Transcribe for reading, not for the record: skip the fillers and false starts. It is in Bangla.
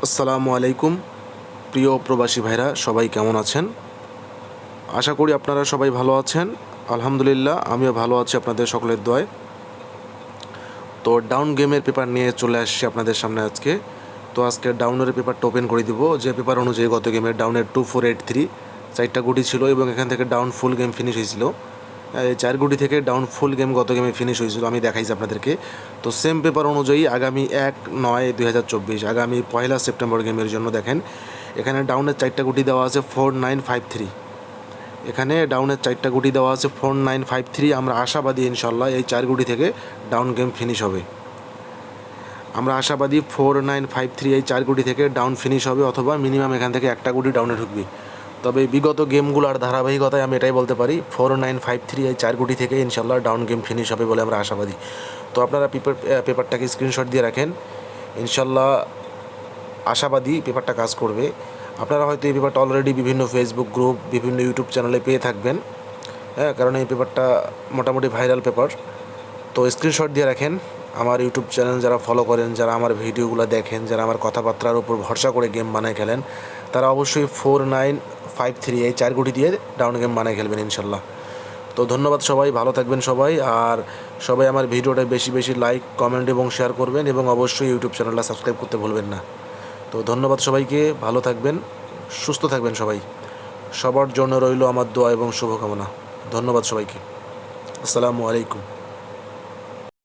আসসালামু আলাইকুম প্রিয় প্রবাসী ভাইরা, সবাই কেমন আছেন? আশা করি আপনারা সবাই ভালো আছেন। আলহামদুলিল্লাহ, আমিও ভালো আছি আপনাদের সকলের দোয়ায়। তো ডাউন গেমের পেপার নিয়ে চলে আসছি আপনাদের সামনে আজকে। তো আজকে ডাউনের পেপারটা ওপেন করে দিব, যে পেপার অনুযায়ী গত গেমের ডাউনের 2483 4টা গুটি ছিল এবং এখান থেকে ডাউন ফুল গেম ফিনিশ হয়েছিল। এই 4 গুটি থেকে ডাউন ফুল গেম গত গেমে ফিনিশ হয়েছিল, আমি দেখাইছি আপনাদেরকে। তো সেম পেপার অনুযায়ী আগামী 1/9/2024 আগামী 1 সেপ্টেম্বর গেমের জন্য দেখেন, এখানে ডাউনের 4টা গুটি দেওয়া আছে 4953। এখানে ডাউনের 4টা গুটি দেওয়া আছে 4953। আমরা আশাবাদী ইনশাল্লাহ এই 4 গুটি থেকে ডাউন গেম ফিনিশ হবে। আমরা আশাবাদী 4953 এই 4 গুটি থেকে ডাউন ফিনিশ হবে, অথবা মিনিমাম এখান থেকে একটা গুটি ডাউনে ঢুকবে। তবে বিগত গেমগুলোর ধারাবাহিকতায় আমি এটাই বলতে পারি, 4953 এই 4 গুটি থেকে ইনশাল্লাহ ডাউন গেম ফিনিশ হবে বলে আমরা আশাবাদী। তো আপনারা পেপারটাকে স্ক্রিনশট দিয়ে রাখেন, ইনশাল্লাহ আশাবাদী পেপারটা কাজ করবে। আপনারা হয়তো এই পেপারটা অলরেডি বিভিন্ন ফেসবুক গ্রুপ, বিভিন্ন ইউটিউব চ্যানেলে পেয়ে থাকবেন, হ্যাঁ, কারণ এই পেপারটা মোটামুটি ভাইরাল পেপার। তো স্ক্রিনশট দিয়ে রাখেন। আমার ইউটিউব চ্যানেল যারা ফলো করেন, যারা আমার ভিডিওগুলো দেখেন, যারা আমার কথাবার্তার উপর ভরসা করে গেম বানায় খেলেন, তারা অবশ্যই 4953 এই 4 গুটি দিয়ে ডাউন গেম বানায় খেলবেন ইনশাল্লাহ। তো ধন্যবাদ সবাই, ভালো থাকবেন সবাই। আর সবাই আমার ভিডিওটা বেশি বেশি লাইক, কমেন্ট এবং শেয়ার করবেন, এবং অবশ্যই ইউটিউব চ্যানেলটা সাবস্ক্রাইব করতে ভুলবেন না। তো ধন্যবাদ সবাইকে, ভালো থাকবেন, সুস্থ থাকবেন সবাই। সবার জন্য রইল আমার দোয়া এবং শুভকামনা। ধন্যবাদ সবাইকে। আসসালামু আলাইকুম।